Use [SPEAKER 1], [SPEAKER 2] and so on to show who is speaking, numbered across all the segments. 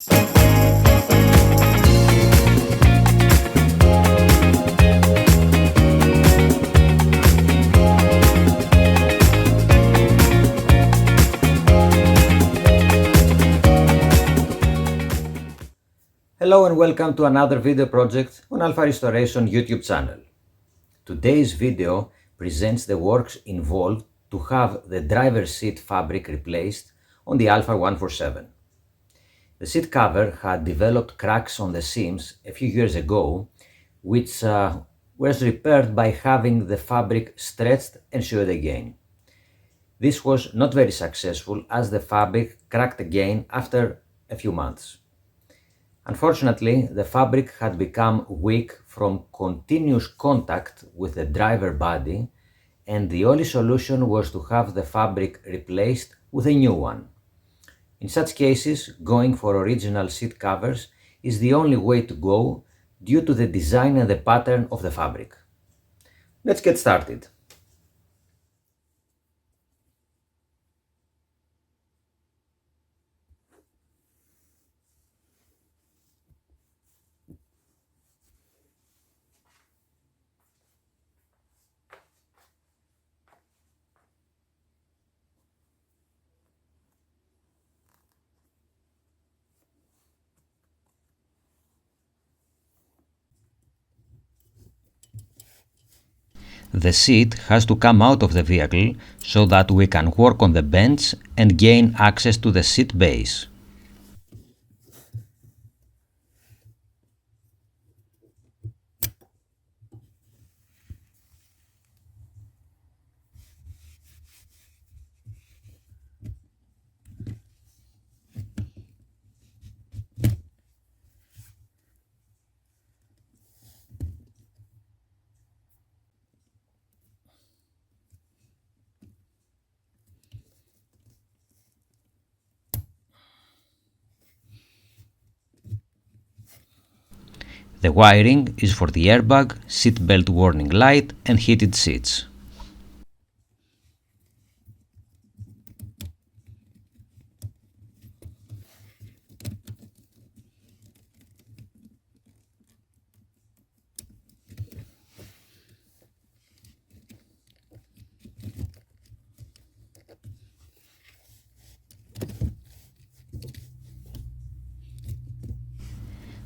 [SPEAKER 1] Hello and welcome to another video project on Alfa Restoration YouTube channel. Today's video presents the works involved to have the driver's seat fabric replaced on the Alfa 147. The seat cover had developed cracks on the seams a few years ago, which was repaired by having the fabric stretched and sewed again. This was not very successful as the fabric cracked again after a few months. Unfortunately, the fabric had become weak from continuous contact with the driver body, and the only solution was to have the fabric replaced with a new one. In such cases, going for original seat covers is the only way to go due to the design and the pattern of the fabric. Let's get started.
[SPEAKER 2] The seat has to come out of the vehicle so that we can work on the bench and gain access to the seat base. The wiring is for the airbag, seat belt warning light and heated seats.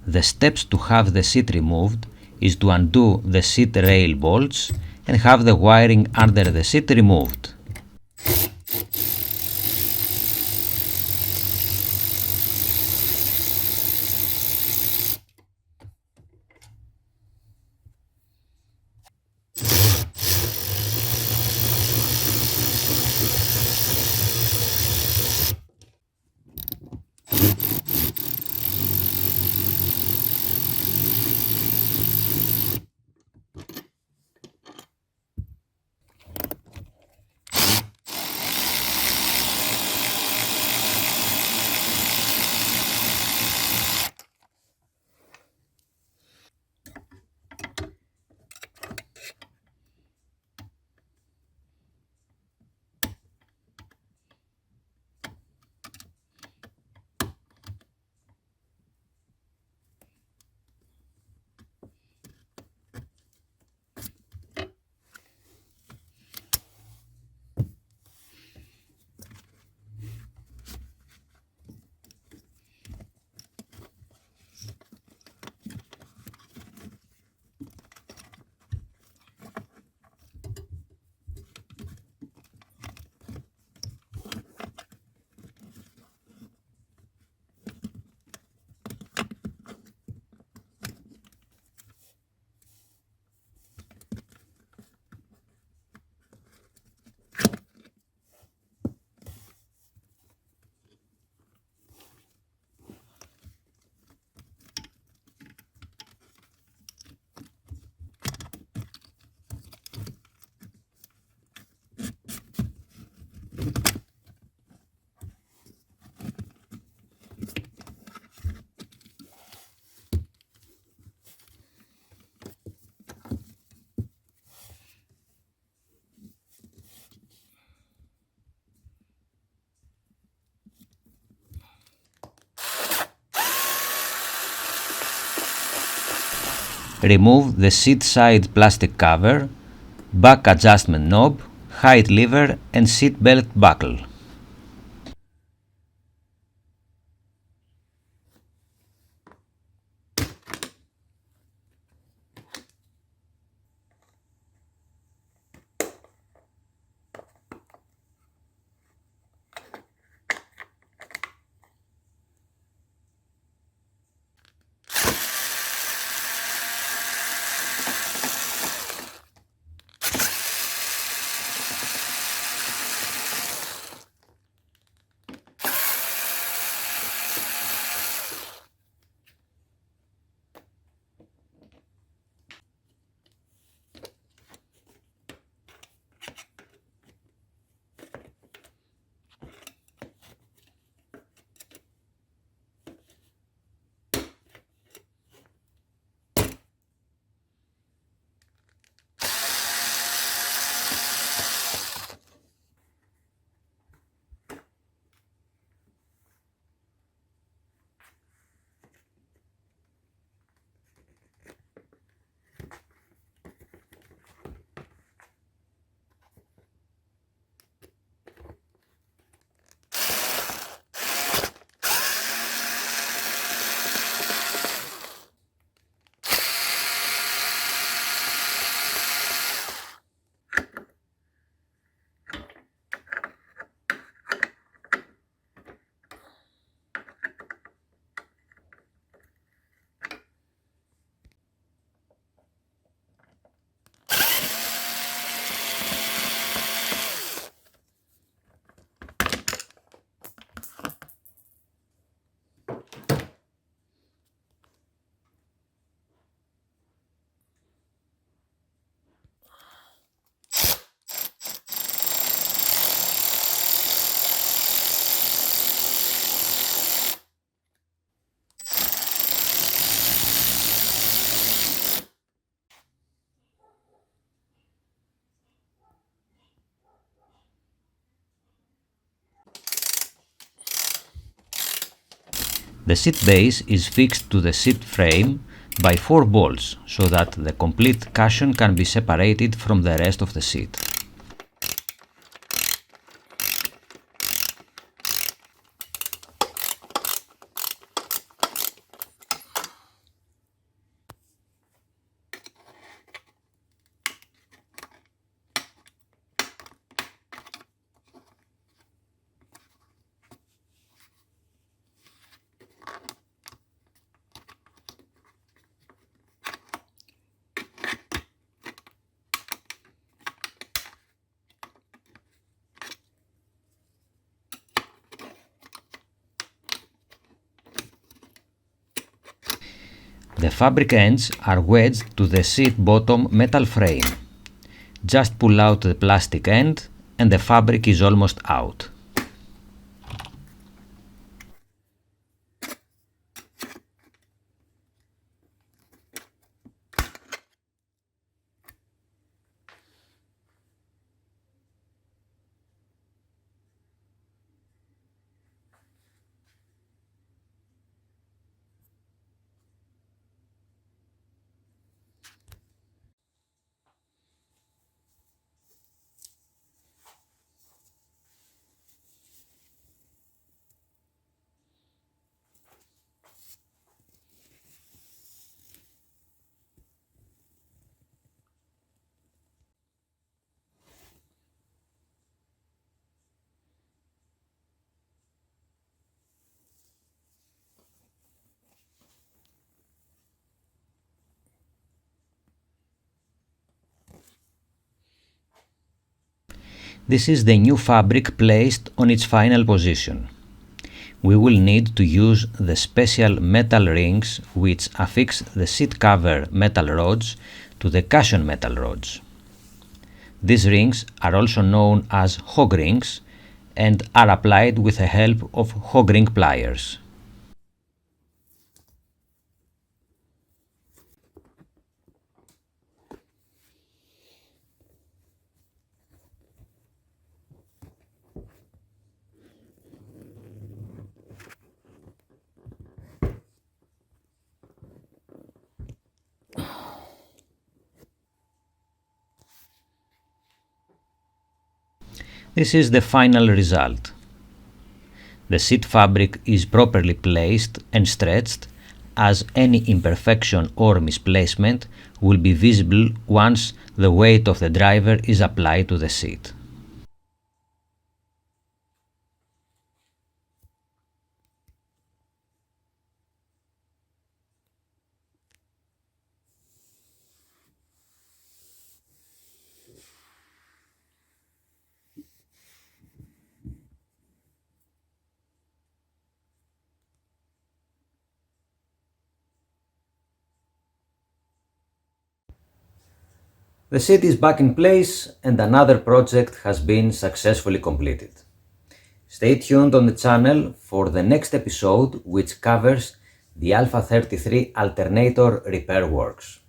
[SPEAKER 2] The steps to have the seat removed is to undo the seat rail bolts and have the wiring under the seat removed. remove the seat side plastic cover, back adjustment knob, height lever and seat belt buckle. The seat base is fixed to the seat frame by 4 bolts so that the complete cushion can be separated from the rest of the seat. The fabric ends are wedged to the seat bottom metal frame. Just pull out the plastic end and the fabric is almost out. This is the new fabric placed on its final position. We will need to use the special metal rings which affix the seat cover metal rods to the cushion metal rods. These rings are also known as hog rings and are applied with the help of hog ring pliers. This is the final result. The seat fabric is properly placed and stretched, as any imperfection or misplacement will be visible once the weight of the driver is applied to the seat.
[SPEAKER 1] The seat is back in place and another project has been successfully completed. Stay tuned on the channel for the next episode, which covers the Alfa 33 alternator repair works.